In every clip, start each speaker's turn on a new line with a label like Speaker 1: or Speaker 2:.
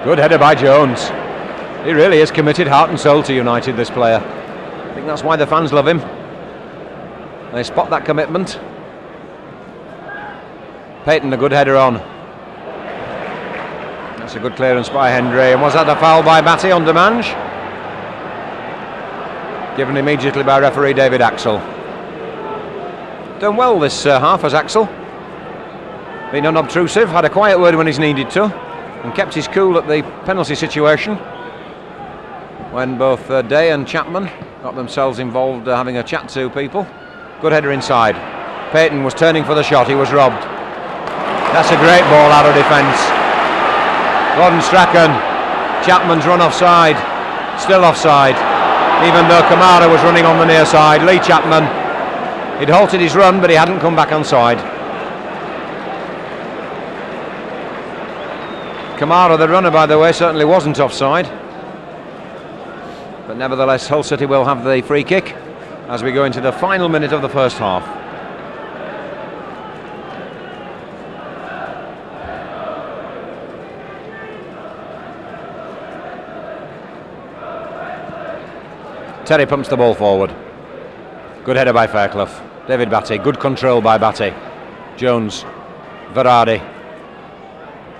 Speaker 1: Good header by Jones. He really is committed heart and soul to United, this player. I think that's why the fans love him. They spot that commitment. Payton, a good header on. That's a good clearance by Hendry. And was that a foul by Batty on Demange? Given immediately by referee David Axel. Done well this half as Axel. Been unobtrusive, had a quiet word when he's needed to, and kept his cool at the penalty situation when both Day and Chapman got themselves involved having a chat to people. Good header inside. Payton was turning for the shot, he was robbed. That's a great ball out of defence. Gordon Strachan. Chapman's run offside. Still offside, even though Kamara was running on the near side. Lee Chapman, he'd halted his run, but he hadn't come back onside. Kamara, the runner, by the way, certainly wasn't offside. But nevertheless, Hull City will have the free kick as we go into the final minute of the first half. Terry pumps the ball forward. Good header by Fairclough. David Batty, good control by Batty. Jones, Varady.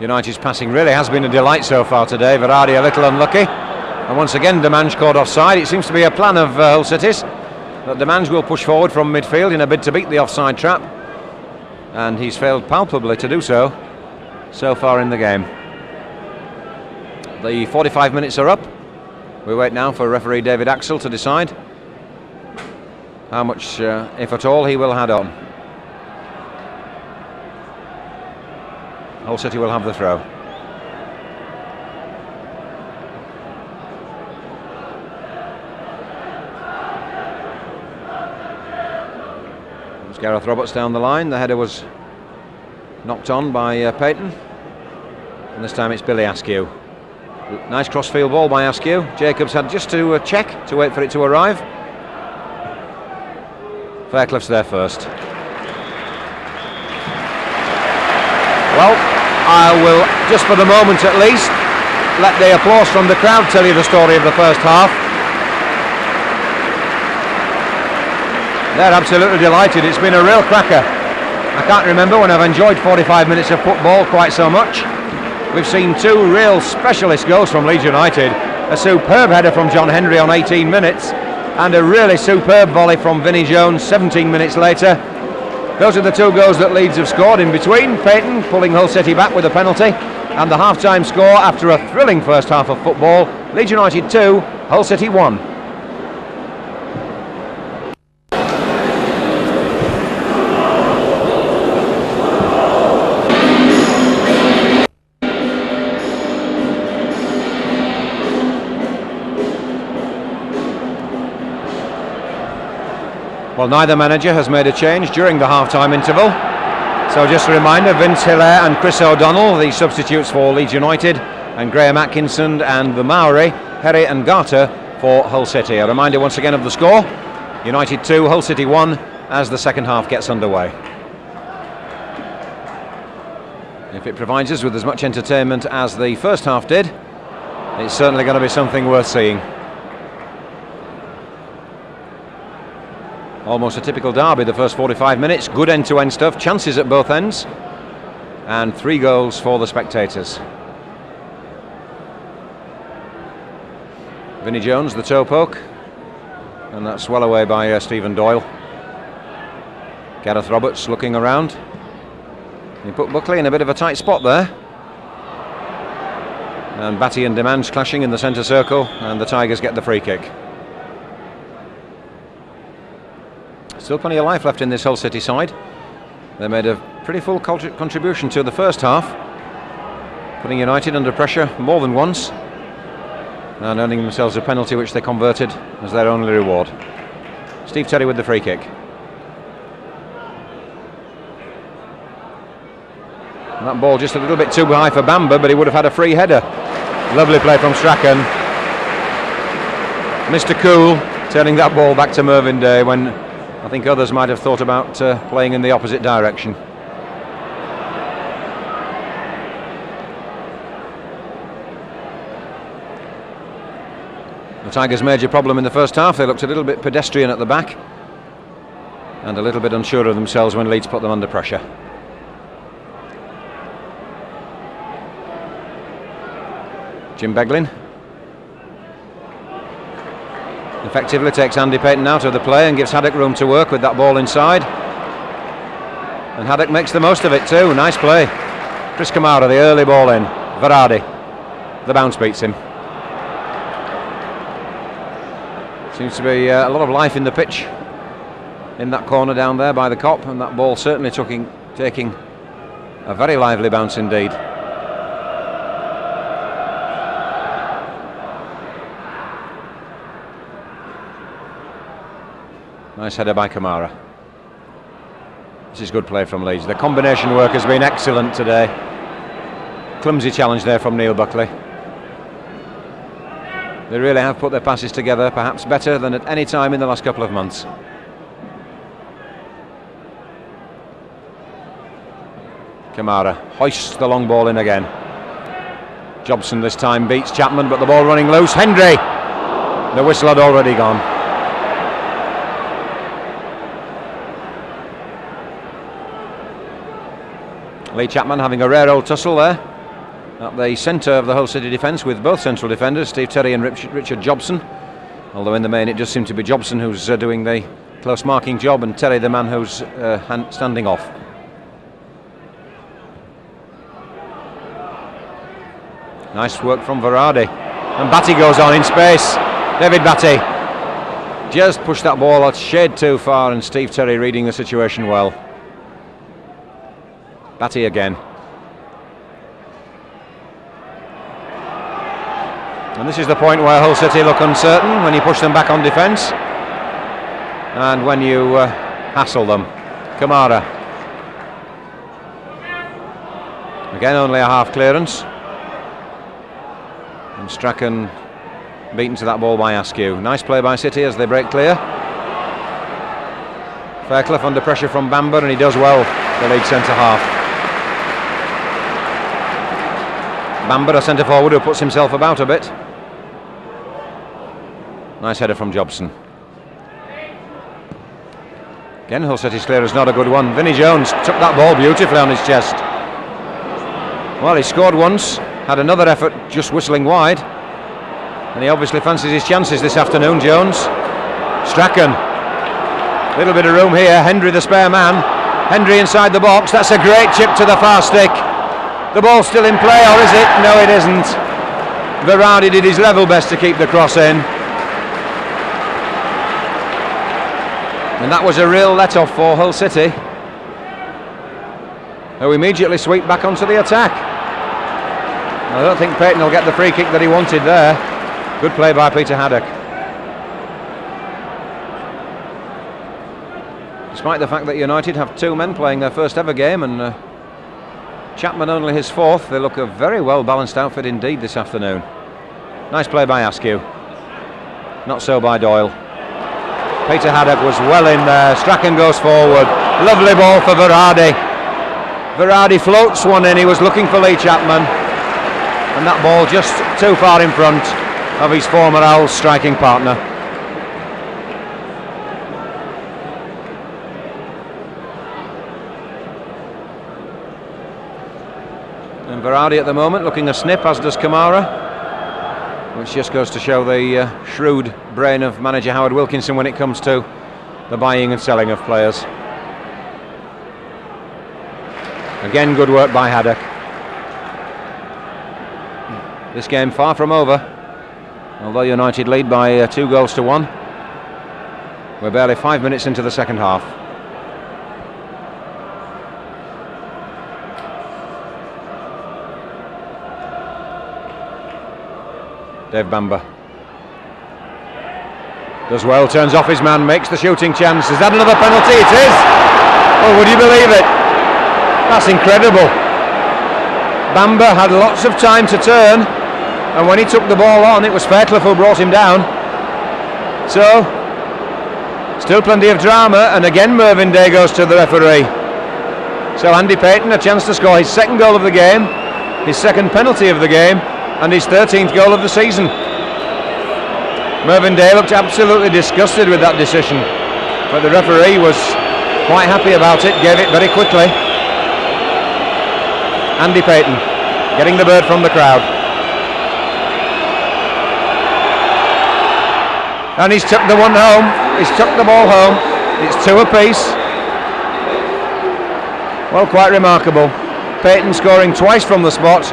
Speaker 1: United's passing really has been a delight so far today. Varady a little unlucky. And once again, Demange caught offside. It seems to be a plan of Hull City's that Demange will push forward from midfield in a bid to beat the offside trap. And he's failed palpably to do so far in the game. The 45 minutes are up. We wait now for referee David Axel to decide how much, if at all, he will add on. Hull City will have the throw. There's Gareth Roberts down the line. The header was knocked on by Payton. And this time it's Billy Askew. Nice crossfield ball by Askew. Jacobs had just to check to wait for it to arrive. Fairclough's there first. Well, I will, just for the moment at least, let the applause from the crowd tell you the story of the first half. They're absolutely delighted. It's been a real cracker. I can't remember when I've enjoyed 45 minutes of football quite so much. We've seen two real specialist goals from Leeds United. A superb header from John Hendry on 18 minutes and a really superb volley from Vinnie Jones 17 minutes later. Those are the two goals that Leeds have scored. In between, Payton pulling Hull City back with a penalty, and the half-time score after a thrilling first half of football. Leeds United 2, Hull City 1. Well, neither manager has made a change during the half-time interval. So just a reminder, Vince Hilaire and Chris O'Donnell, the substitutes for Leeds United, and Graham Atkinson and the Maori, Herry and Garter for Hull City. A reminder once again of the score, United 2, Hull City 1, as the second half gets underway. If it provides us with as much entertainment as the first half did, it's certainly going to be something worth seeing. Almost a typical derby, the first 45 minutes. Good end-to-end stuff, chances at both ends, and 3 goals for the spectators. Vinnie Jones, the toe poke, and that's well away by Stephen Doyle. Gareth Roberts looking around. He put Buckley in a bit of a tight spot there. And Batty and Demange clashing in the centre circle, and the Tigers get the free kick. Still plenty of life left in this Hull City side. They made a pretty full contribution to the first half, putting United under pressure more than once and earning themselves a penalty which they converted as their only reward. Steve Terry with the free kick. And that ball just a little bit too high for Bamber, but he would have had a free header. Lovely play from Strachan. Mr. Cool turning that ball back to Mervyn Day when I think others might have thought about playing in the opposite direction. The Tigers' major problem in the first half, they looked a little bit pedestrian at the back and a little bit unsure of themselves when Leeds put them under pressure. Jim Beglin effectively takes Andy Payton out of the play and gives Haddock room to work with that ball inside. And Haddock makes the most of it too. Nice play. Chris Kamara, the early ball in. Varadi, the bounce beats him. Seems to be a lot of life in the pitch in that corner down there by the Kop, and that ball certainly taking a very lively bounce indeed. Nice header by Kamara. This is good play from Leeds. The combination work has been excellent today. Clumsy challenge there from Neil Buckley. They really have put their passes together, perhaps better than at any time in the last couple of months. Kamara hoists the long ball in again. Jobson this time beats Chapman, but the ball running loose. Hendry! The whistle had already gone. Lee Chapman having a rare old tussle there at the centre of the Hull City defence with both central defenders, Steve Terry and Richard Jobson. Although in the main it does seem to be Jobson who's doing the close marking job, and Terry the man who's standing off. Nice work from Varadi, and Batty goes on in space. David Batty just pushed that ball a shade too far, and Steve Terry reading the situation well. Batty again. And this is the point where Hull City look uncertain, when you push them back on defence and when you hassle them. Kamara. Again only a half clearance. And Strachan beaten to that ball by Askew. Nice play by City as they break clear. Fairclough under pressure from Bamber, and he does well, the Leeds centre half. Bamber, a centre forward who puts himself about a bit. Nice header from Jobson. Again, Hull City's clear is not a good one. Vinnie Jones took that ball beautifully on his chest. Well, he scored once, had another effort just whistling wide, and he obviously fancies his chances this afternoon, Jones. Strachan, little bit of room here. Hendry the spare man. Hendry inside the box. That's a great chip to the far stick. The ball's still in play, or is it? No, it isn't. Varadi did his level best to keep the cross in. And that was a real let-off for Hull City, who immediately sweep back onto the attack. I don't think Payton will get the free kick that he wanted there. Good play by Peter Haddock. Despite the fact that United have two men playing their first ever game, and Chapman only his fourth, they look a very well balanced outfit indeed this afternoon. Nice play by Askew. Not so by Doyle. Peter Haddock was well in there. Strachan goes forward. Lovely ball for Varadi. Varadi floats one in. He was looking for Lee Chapman, and that ball just too far in front of his former Owls striking partner. And Varadi at the moment looking a snip, as does Kamara, which just goes to show the shrewd brain of manager Howard Wilkinson when it comes to the buying and selling of players. Again, good work by Haddock. This game far from over, although United lead by 2-1. We're barely 5 minutes into the second half. Dave Bamber does well, turns off his man, makes the shooting chance. Is that another penalty? It is! Oh, would you believe it? That's incredible. Bamber had lots of time to turn, and when he took the ball on, it was Fairclough who brought him down. So, still plenty of drama, and again Mervyn Day goes to the referee. So Andy Payton a chance to score his second goal of the game, his second penalty of the game, and his 13th goal of the season. Mervyn Day looked absolutely disgusted with that decision, but the referee was quite happy about it, gave it very quickly. Andy Payton getting the bird from the crowd. And he's took the one home, he's took the ball home, it's 2 apiece. Well, quite remarkable. Payton scoring twice from the spot,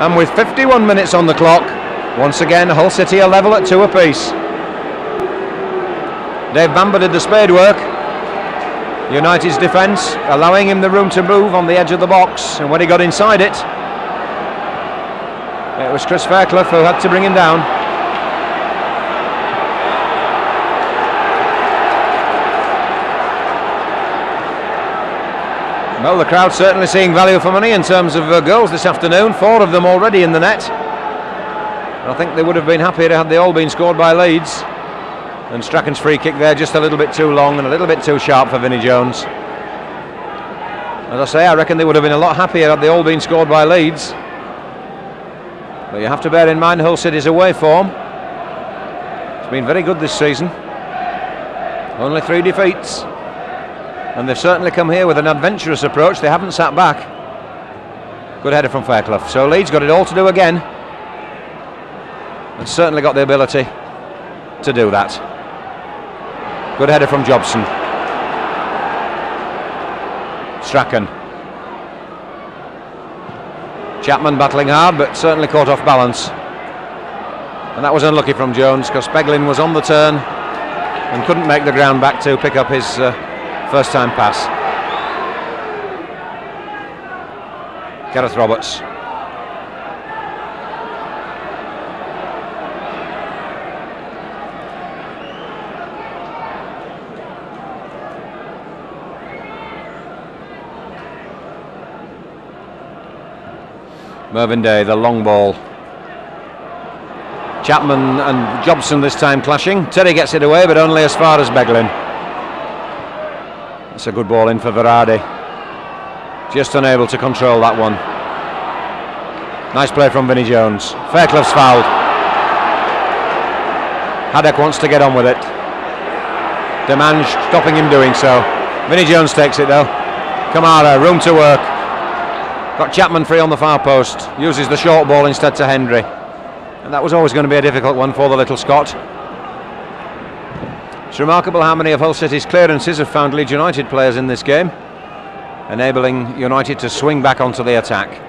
Speaker 1: and with 51 minutes on the clock, once again Hull City are level at 2 apiece. Dave Bamber did the spade work. United's defence allowing him the room to move on the edge of the box, and when he got inside it, it was Chris Fairclough who had to bring him down. Well, the crowd certainly seeing value for money in terms of goals this afternoon, 4 of them already in the net. I think they would have been happier had they all been scored by Leeds. And Strachan's free kick there just a little bit too long and a little bit too sharp for Vinnie Jones. As I say, I reckon they would have been a lot happier had they all been scored by Leeds. But you have to bear in mind Hull City's away form. It's been very good this season. Only 3 defeats. And they've certainly come here with an adventurous approach. They haven't sat back. Good header from Fairclough. So Leeds got it all to do again, and certainly got the ability to do that. Good header from Jobson. Strachan. Chapman battling hard, but certainly caught off balance. And that was unlucky from Jones, because Beglin was on the turn and couldn't make the ground back to pick up his first time pass. Gareth Roberts. Mervyn Day, the long ball. Chapman and Jobson this time clashing. Terry gets it away, but only as far as Beglin. That's a good ball in for Verardi. Just unable to control that one. Nice play from Vinnie Jones. Fairclough's fouled. Haddock wants to get on with it. Demange stopping him doing so. Vinnie Jones takes it though. Kamara, room to work. Got Chapman free on the far post. Uses the short ball instead to Hendry. And that was always going to be a difficult one for the little Scot. It's remarkable how many of Hull City's clearances have found Leeds United players in this game, enabling United to swing back onto the attack.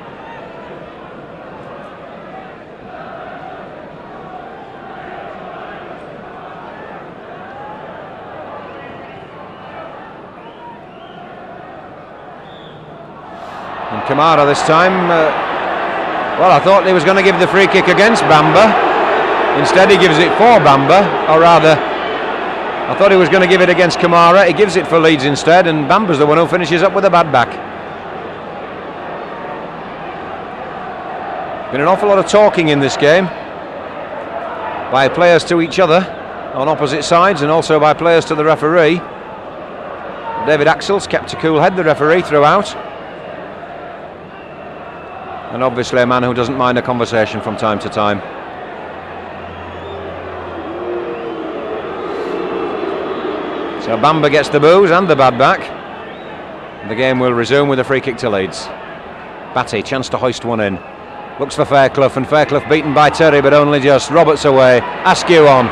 Speaker 1: And Kamara this time, well, I thought he was going to give the free kick against Bamber. Instead he gives it for Bamber, or rather I thought he was going to give it against Kamara. He gives it for Leeds instead, and Bamber's the one who finishes up with a bad back. Been an awful lot of talking in this game by players to each other on opposite sides, and also by players to the referee. David Axel's kept a cool head, the referee, throughout. And obviously a man who doesn't mind a conversation from time to time. So Bamber gets the boos and the bad back. The game will resume with a free kick to Leeds. Batty, chance to hoist one in. Looks for Fairclough, and Fairclough beaten by Terry, but only just. Roberts away. Askew on.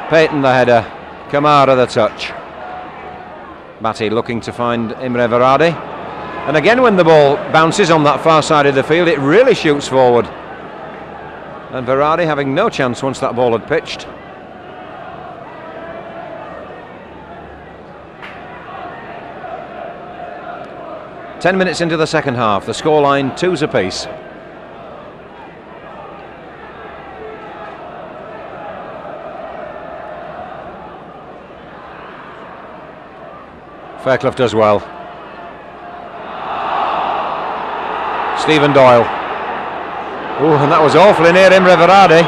Speaker 1: Payton the header. Kamara the touch. Batty looking to find Imre Verardi. And again, when the ball bounces on that far side of the field, it really shoots forward. And Verardi having no chance once that ball had pitched. Ten minutes into the second half, the scoreline 2s apiece. Fairclough does well. Stephen Doyle. Oh, and that was awfully near Imre Verardi.